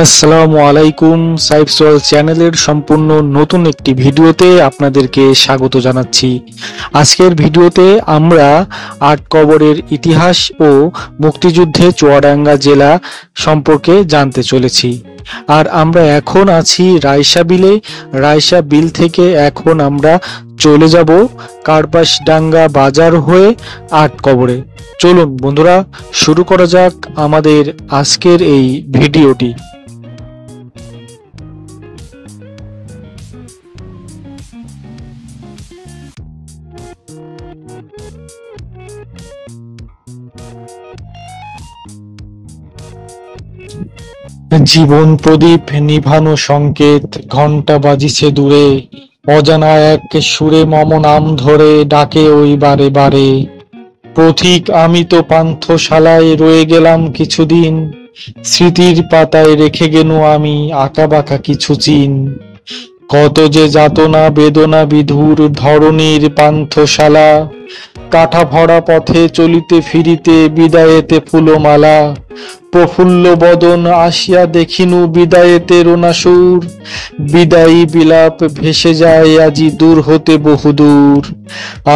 আসসালামু আলাইকুম। সাইফ সোয়াল চ্যানেলের সম্পূর্ণ নতুন একটি ভিডিওতে আপনাদেরকে স্বাগত জানাচ্ছি। আজকের ভিডিওতে আমরা আট কবরের ইতিহাস ও মুক্তিযুদ্ধে চুয়াডাঙ্গা জেলা সম্পর্কে জানতে চলেছি। আর আমরা এখন আছি রায়সা বিলে। রায়সা বিল থেকে এখন আমরা চলে যাব কার্পাসডাঙ্গা বাজার হয়ে আট কবরে। চলুন বন্ধুরা, শুরু করা যাক আমাদের আজকের এই ভিডিওটি। জীবন প্রদীপ নিভানো সংকেত, ঘন্টা বাজিছে দূরে, অজানা এক সুরে মম নাম ধরে ডাকে ওই বারে বারে। পথিক আমি তো পান্থশালায় রয়ে গেলাম কিছুদিন, স্মৃতির পাতায় রেখে গেনু আমি আঁকা বাঁকা কিছু চিন। কত যে যাতনা বেদনা বিধুর ধরণীর পান্থশালা, কাঠা ভরা পথে চলিতে ফিরিতে বিদায়েতে ফুলমালা। প্রফুল্ল বদন আসিয়া দেখিনু বিদায়েতে রোনাসুর, বিদায়ী বিলাপ ভেসে যায় আজি দূর হতে বহুদূর।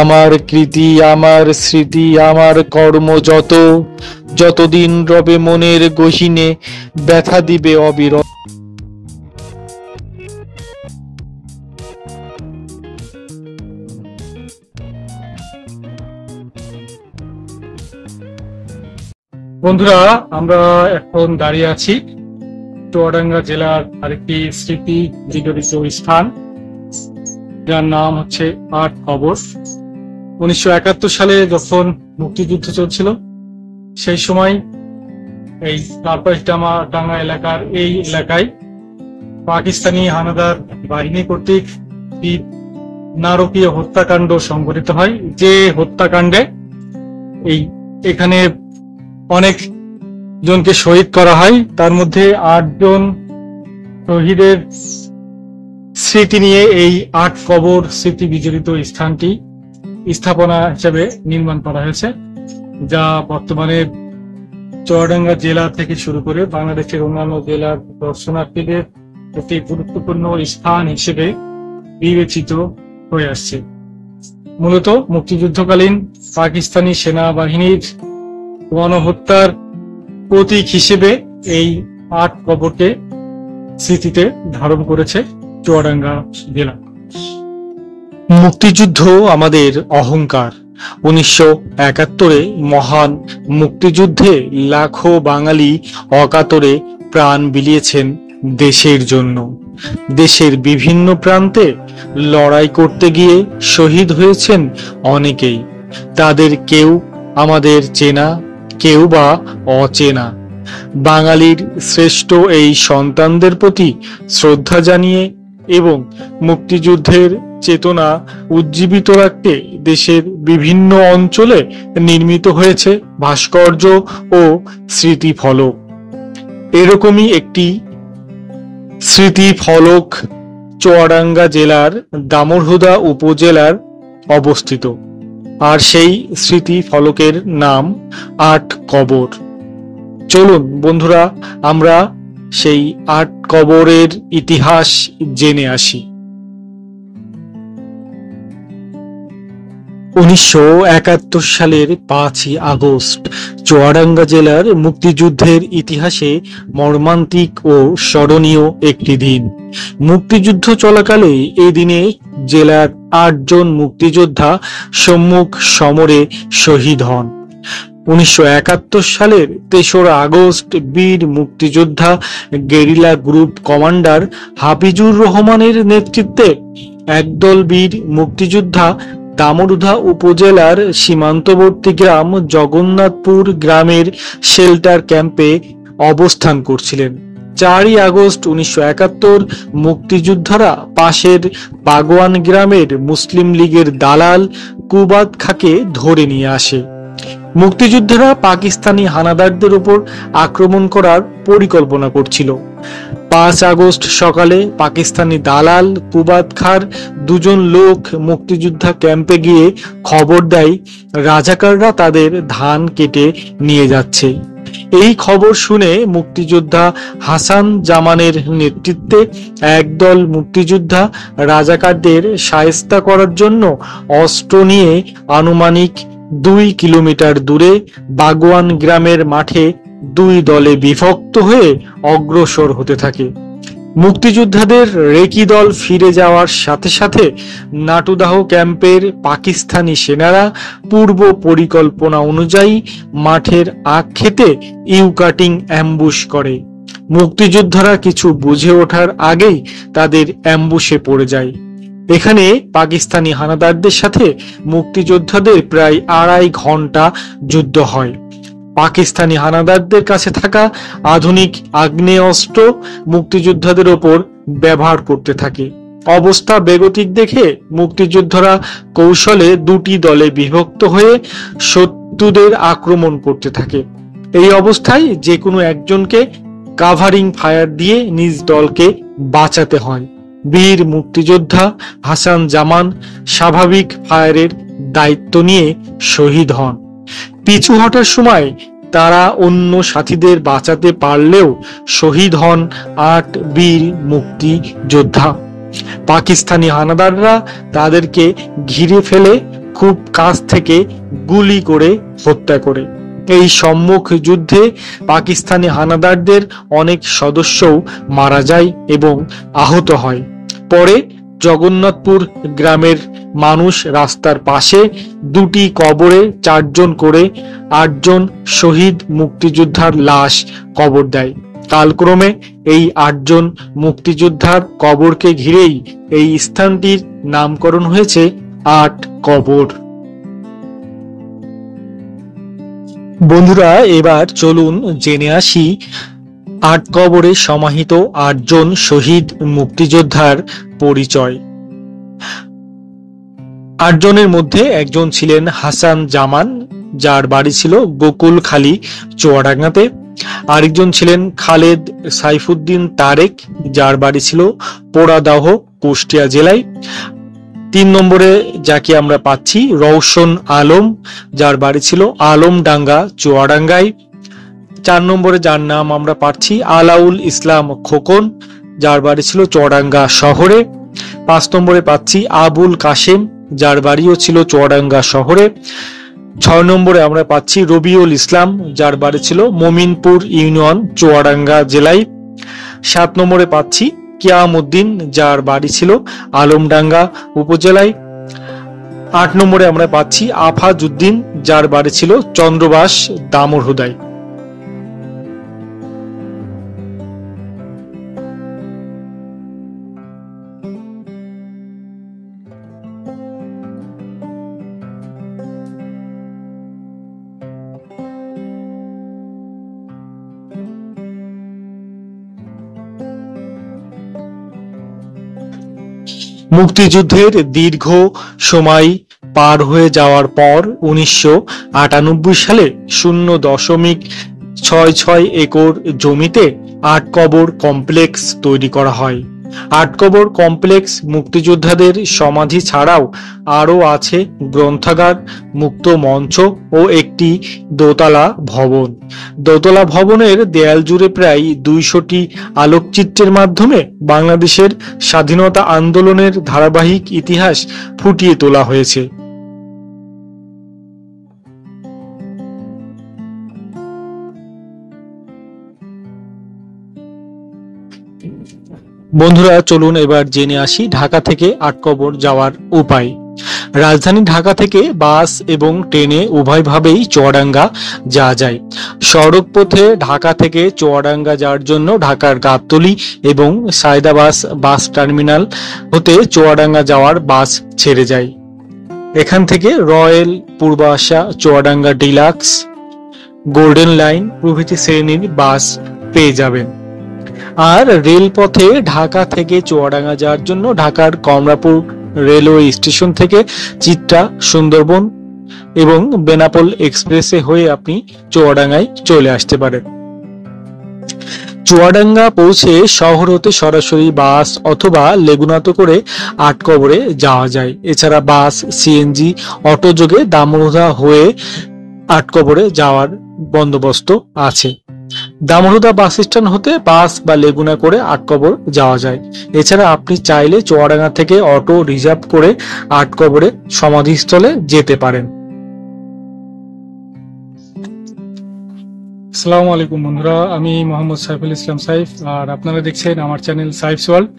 আমার কৃতি আমার স্মৃতি আমার কর্ম যতদিন রবে মনের গহীনে ব্যথা দিবে অবিরত। বন্ধুরা, আমরা এখন দাঁড়িয়ে আছি চুয়াডাঙ্গা জেলার আরেকটি স্মৃতি বিজড়িত স্থান, যার নাম হচ্ছে আট কবর। 1971 সালে যখন মুক্তিযুদ্ধ চলছিল, সেই সময় এই কার্পাসডাঙ্গা এলাকার এই এলাকায় পাকিস্তানি হানাদার বাহিনী কর্তৃক নারকীয় হত্যাকাণ্ড সংঘটিত হয়। যে হত্যাকাণ্ডে এখানে অনেক জনকে শহীদ করা হয়। তার মধ্যে 8 জন শহীদের স্মৃতি নিয়ে এই আট কবর স্মৃতি বিজড়িত স্থানটি স্থাপনা হিসেবে নির্মাণ করা হয়েছে, যা বর্তমানে চুয়াডাঙ্গা জেলা থেকে শুরু করে বাংলাদেশের অন্যান্য জেলার দর্শনার্থীদের একটি গুরুত্বপূর্ণ স্থান হিসেবে বিবেচিত হয়ে আসছে। মূলত মুক্তিযুদ্ধকালীন পাকিস্তানি সেনাবাহিনীর গণহত্যার প্রতীক হিসেবে এই আট কবরকে স্মৃতিতে ধারণ করেছে চুয়াডাঙ্গা জেলা। মুক্তিযুদ্ধ আমাদের অহংকার। 1971 মহান মুক্তিযুদ্ধে লাখো বাঙালি অকাতরে প্রাণ বিলিয়েছেন দেশের জন্য। দেশের বিভিন্ন প্রান্তে লড়াই করতে গিয়ে শহীদ হয়েছেন অনেকেই। তাদের কেউ আমাদের চেনা, কেউ বা অচেনা। বাঙালির শ্রেষ্ঠ এই সন্তানদের প্রতি শ্রদ্ধা জানিয়ে এবং মুক্তিযুদ্ধের চেতনা উজ্জীবিত রাখতে দেশের বিভিন্ন অঞ্চলে নির্মিত হয়েছে ভাস্কর্য ও স্মৃতিফলক। এরকমই একটি স্মৃতিফলক চুয়াডাঙ্গা জেলার দামুড়হুদা উপজেলার অবস্থিত, আর সেই স্মৃতি ফলকের নাম আট কবর। চলুন বন্ধুরা, আমরা সেই আট কবরের ইতিহাস জেনে আসি। 1971 সালের 5ই আগস্ট চুয়াডাঙ্গা জেলার মুক্তিযুদ্ধের ইতিহাসে মর্মান্তিক ও স্মরণীয় একটি দিন। মুক্তিযুদ্ধ চলাকালে এই দিনে জেলার 8 জন মুক্তিযোদ্ধা সম্মুখ সমরে শহীদ হন। 1971 সালের 3রা আগস্ট বীর মুক্তিযোদ্ধা গেরিলা গ্রুপ কমান্ডার হাফিজুর রহমানের নেতৃত্বে একদল বীর মুক্তিযোদ্ধা দামুড়হুদা উপজেলার সীমান্তবর্তী গ্রাম জগন্নাথপুর গ্রামের শেল্টার ক্যাম্পে অবস্থান করছিলেন। 4ই আগস্ট 1971 মুক্তিযোদ্ধারা পাশের বাগওয়ান গ্রামের মুসলিম লীগের দালাল কুবাত খাকে ধরে নিয়ে আসে। মুক্তিযোদ্ধারা পাকিস্তানি হানাদারদের উপর আক্রমণ করার পরিকল্পনা করছিল। 5 আগস্ট সকালে পাকিস্তানি দালাল কুবাত খার 2 জন লোক মুক্তিযোদ্ধা ক্যাম্পে গিয়ে খবর দেয় রাজাকাররা তাদের ধান কেটে নিয়ে যাচ্ছে। এই খবর শুনে মুক্তিযোদ্ধা হাসান জামানের নেতৃত্বে একদল মুক্তিযোদ্ধা রাজাকারদের শায়েস্তা করার জন্য অস্ত্র নিয়ে আনুমানিক 2 কিলোমিটার দূরে বাগওয়ান গ্রামের মাঠে দুই দলে বিভক্ত হয়ে অগ্রসর হতে থাকে। মুক্তিযোদ্ধাদের রেকি দল ফিরে যাওয়ার সাথে সাথে নাটুদাহ ক্যাম্পের পাকিস্তানি সেনারা পূর্ব পরিকল্পনা অনুযায়ী মাঠের আখ্যাতে ইউকাটিং অ্যাম্বুশ করে। মুক্তিযোদ্ধারা কিছু বুঝে ওঠার আগেই তাদের অ্যাম্বুশে পড়ে যায়। এখানে পাকিস্তানি হানাদারদের সাথে মুক্তিযোদ্ধাদের প্রায় 2.5 ঘন্টা যুদ্ধ হয়। পাকিস্তানি হানাদারদের কাছে থাকা আধুনিক আগ্নেয়াস্ত্র মুক্তিযোদ্ধাদের ওপর ব্যবহার করতে থাকে। অবস্থা বেগতিক দেখে মুক্তিযোদ্ধারা কৌশলে দুটি দলে বিভক্ত হয়ে শত্রুদের আক্রমণ করতে থাকে। এই অবস্থায় যে কোনো একজনকে কাভারিং ফায়ার দিয়ে নিজ দলকে বাঁচাতে হয়। বীর মুক্তিযোদ্ধা হাসান জামান স্বাভাবিক ফায়ারের দায়িত্ব নিয়ে শহীদ হন। পিছু হটার সময় তারা অন্য সাথীদের বাঁচাতে পারলেও শহীদ হন 8 বীর মুক্তিযোদ্ধা। পাকিস্তানি হানাদাররা তাদেরকে ঘিরে ফেলে খুব কাছ থেকে গুলি করে হত্যা করে। এই সম্মুখ যুদ্ধে পাকিস্তানি হানাদারদের অনেক সদস্যও মারা যায় এবং আহত হয়। পরে জগন্নাথপুর গ্রামের মানুষ রাস্তার পাশে 2টি কবরে 4 জন করে 8 জন শহীদ মুক্তিযোদ্ধার লাশ কবর দেয়। কালক্রমে এই 8 জন মুক্তিযোদ্ধার কবরকে ঘিরেই এই স্থানটির নামকরণ হয়েছে 8 কবর। বন্ধুরা, এবার চলুন জেনে আসি 8 কবরে সমাহিত 8 জন শহীদ মুক্তিযোদ্ধার পরিচয়। 8 জনের মধ্যে একজন ছিলেন হাসান জামান, যার বাড়ি ছিল গোকুলখালী চুয়াডাঙ্গাতে। আরেকজন ছিলেন খালেদ সাইফুদ্দিন তারেক, যার বাড়ি ছিল পোড়াদাহ কুষ্টিয়া জেলায়। 3 নম্বরে যাকে আমরা পাচ্ছি রওশন আলম, যার বাড়ি ছিল আলমডাঙ্গা চুয়াডাঙ্গায়। 4 নম্বরে যার নাম আমরা পাচ্ছি আলাউল ইসলাম খোকন, যার বাড়ি ছিল চুয়াডাঙ্গা শহরে। 5 নম্বরে পাচ্ছি আবুল কাশেম, যার বাড়িও ছিল চুয়াডাঙ্গা শহরে। 6 নম্বরে আমরা পাচ্ছি রবিউল ইসলাম, যার বাড়ি ছিল মমিনপুর ইউনিয়ন চুয়াডাঙ্গা জেলায়। 7 নম্বরে পাচ্ছি কিয়ামউদ্দিন, যার বাড়ি ছিল আলমডাঙ্গা উপজেলায়। 8 নম্বরে আমরা পাচ্ছি আফাজউদ্দিন, যার বাড়ি ছিল চন্দ্রবাস দামোহদায়। মুক্তিযুদ্ধের দীর্ঘ সময় পার হয়ে যাওয়ার পর 1998 সালে 0.66 একর জমিতে 8 কবর কমপ্লেক্স তৈরি করা হয়। 8 কবর কমপ্লেক্স মুক্তিযোদ্ধাদের সমাধি ছাড়াও আরও আছে গ্রন্থাগার, মুক্ত মঞ্চ ও একটি দোতলা ভবন। দোতলা ভবনের দেয়াল জুড়ে প্রায় 200টি আলোকচিত্রের মাধ্যমে বাংলাদেশের স্বাধীনতা আন্দোলনের ধারাবাহিক ইতিহাস ফুটিয়ে তোলা হয়েছে। বন্ধুরা, চলুন এবার জেনে আসি ঢাকা থেকে 8 কবর যাওয়ার উপায়। রাজধানী ঢাকা থেকে বাস এবং ট্রেনে উভয়ভাবেই চুয়াডাঙ্গা যাওয়া যায়। সড়ক পথে ঢাকা থেকে চুয়াডাঙ্গা যাওয়ার জন্য ঢাকার গাবতলী এবং সায়দাবাস বাস টার্মিনাল হতে চুয়াডাঙ্গা যাওয়ার বাস ছেড়ে যায়। এখান থেকে রয়্যাল, পূর্বাশা, চুয়াডাঙ্গা ডিলাক্স, গোল্ডেন লাইন প্রভৃতি শ্রেণীর বাস পেয়ে যাবেন। আর রেলপথে ঢাকা থেকে চুয়াডাঙ্গা যাওয়ার জন্য ঢাকার কমলাপুর রেলওয়ে স্টেশন থেকে চিত্রা, সুন্দরবন এবং বেনাপোল এক্সপ্রেসে হয়ে আপনি চুয়াডাঙ্গায় চলে আসতে পারেন। চুয়াডাঙ্গা পৌঁছে শহর হতে সরাসরি বাস অথবা লেগুনাতে করে 8 কবরে যাওয়া যায়। এছাড়া বাস, সিএনজি, অটো যোগে দামোহদা হয়ে 8 কবরে যাওয়ার বন্দোবস্ত আছে। দামোহদা বাস স্ট্যান্ড হতে বাস বা লেগুনা করে আটকবর যাওয়া যায়। এছাড়া আপনি চাইলে চুয়াডাঙ্গা থেকে অটো রিজার্ভ করে আটকবরে সমাধিস্থলে যেতে পারেন। আসসালামু আলাইকুম বন্ধুরা, আমি মোহাম্মদ সাইফুল ইসলাম সাইফ, আর আপনারা দেখছেন আমার চ্যানেল সাইফস ওয়ার্ল্ড।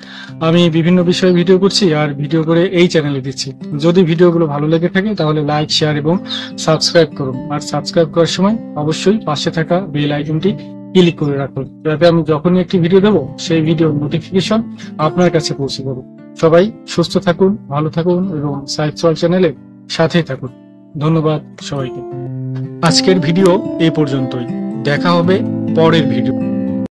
আমি বিভিন্ন বিষয়ে ভিডিও করছি আর ভিডিও করে এই চ্যানেলে দিচ্ছি। যদি ভিডিওগুলো ভালো লেগে থাকে তাহলে লাইক, শেয়ার এবং সাবস্ক্রাইব করুন। আর সাবস্ক্রাইব করার সময় অবশ্যই পাশে থাকা বেল আইকনটি ক্লিক করে রাখুন, যাতে আমি যখনই একটি ভিডিও দেবো সেই ভিডিওর নোটিফিকেশন আপনার কাছে পৌঁছে যাবে। সবাই সুস্থ থাকুন, ভালো থাকুন এবং সাইফস ওয়ার্ল্ড চ্যানেলের সাথেই থাকুন। ধন্যবাদ সবাইকে। আজকের ভিডিও এই পর্যন্তই। দেখা হবে পরের ভিডিও।